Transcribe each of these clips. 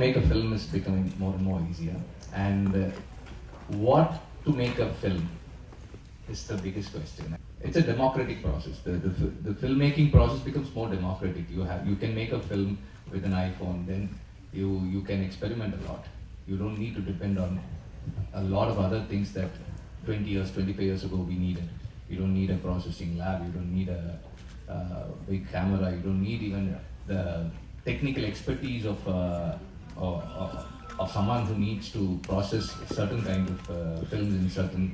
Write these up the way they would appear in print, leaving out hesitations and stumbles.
make a film is becoming more and more easier. And what to make a film is the biggest question. It's a democratic process. The filmmaking process becomes more democratic. You can make a film with an iPhone, then you can experiment a lot. You don't need to depend on a lot of other things that 20 years, 25 years ago we needed. You don't need a processing lab, you don't need a big camera, you don't need even the technical expertise of someone who needs to process certain kind of films in certain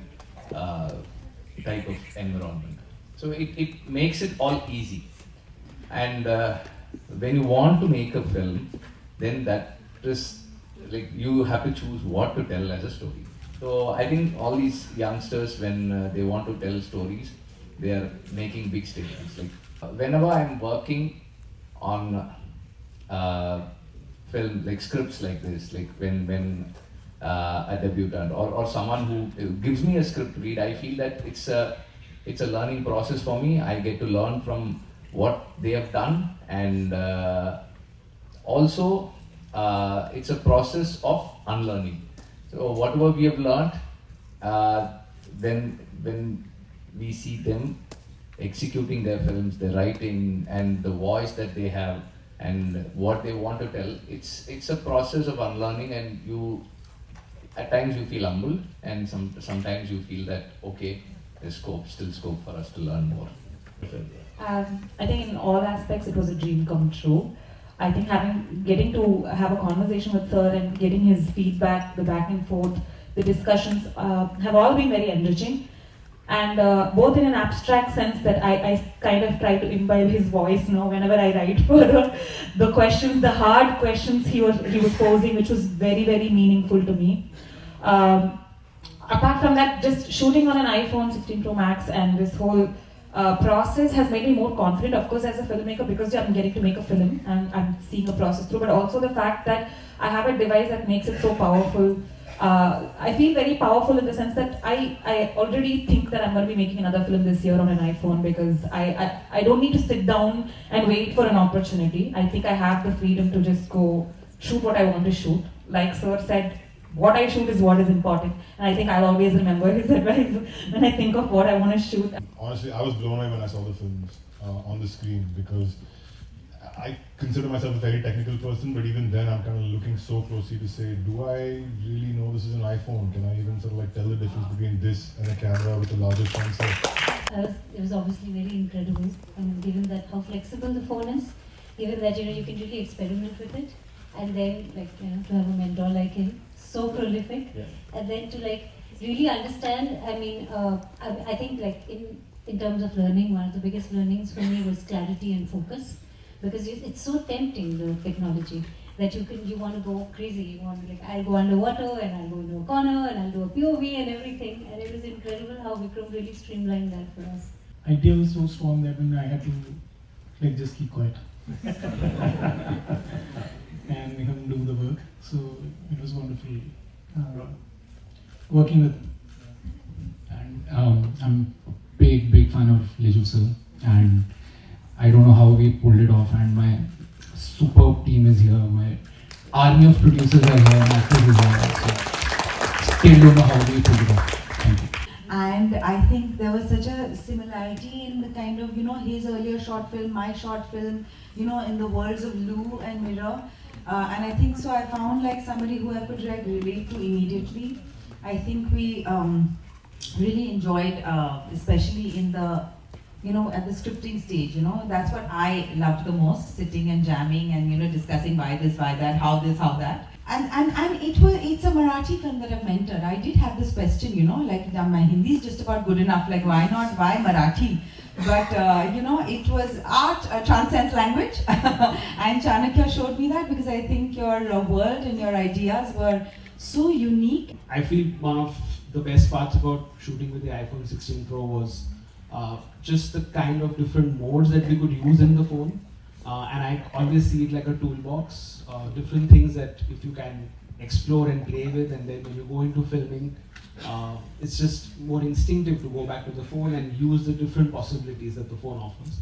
type of environment. So it makes it all easy. And when you want to make a film, then that is like you have to choose what to tell as a story. So I think all these youngsters, when they want to tell stories, they are making big statements. Like whenever I'm working on film, like scripts like this, like when a debutant or someone who gives me a script to read, I feel that it's a learning process for me. I get to learn from what they have done, and also it's a process of unlearning. So whatever we have learned, when we see them executing their films, their writing and the voice that they have and what they want to tell, it's a process of unlearning, and you at times you feel humble, and sometimes you feel that okay, there's still scope for us to learn more. I think in all aspects it was a dream come true. I think getting to have a conversation with sir and getting his feedback, the back and forth, the discussions have all been very enriching. And both in an abstract sense that I kind of try to imbibe his voice, whenever I write for the questions, the hard questions he was posing, which was very, very meaningful to me. Apart from that, just shooting on an iPhone 16 Pro Max and this whole process has made me more confident, of course, as a filmmaker, because I'm getting to make a film and I'm seeing a process through, but also the fact that I have a device that makes it so powerful. I feel very powerful in the sense that I already think that I'm going to be making another film this year on an iPhone, because I don't need to sit down and wait for an opportunity. I think I have the freedom to just go shoot what I want to shoot. Like sir said, what I shoot is what is important, and I think I'll always remember his advice when I think of what I want to shoot. Honestly, I was blown away when I saw the films on the screen, because I consider myself a very technical person, but even then I'm kind of looking so closely to say, do I really know this is an iPhone? Can I even sort of like tell the difference between this and a camera with a larger sensor? It was obviously very incredible, given that how flexible the phone is, given that you can really experiment with it, and then to have a mentor like him, so prolific, and then to really understand. I think in terms of learning, one of the biggest learnings for me was clarity and focus, because it's so tempting, the technology, that you want to go crazy. You want I'll go underwater and I'll go into a corner and I'll do a POV and everything, and it was incredible how Vikram really streamlined that for us. Idea was so strong that when I had to just keep quiet and do the work. So it was wonderful working with. And I'm big fan of Lijo sir, and I don't know how we pulled it off, and my superb team is here, my army of producers are here, and actors is here, so still don't know how we pulled it off. Thank you. And I think there was such a similarity in the kind of, his earlier short film, my short film, in the worlds of Lou and Mirror. And I think so I found somebody who I could relate to immediately. I think we really enjoyed, especially in the, at the scripting stage, that's what I loved the most, sitting and jamming and, discussing why this, why that, how this, how that. And it's a Marathi film that I've mentored. I did have this question, my Hindi is just about good enough, why not, why Marathi? But, it was art transcends language. And Chanakya showed me that, because I think your world and your ideas were so unique. I feel one of the best parts about shooting with the iPhone 16 Pro was just the kind of different modes that we could use in the phone. And I always see it like a toolbox, different things that if you can explore and play with, and then when you go into filming, it's just more instinctive to go back to the phone and use the different possibilities that the phone offers.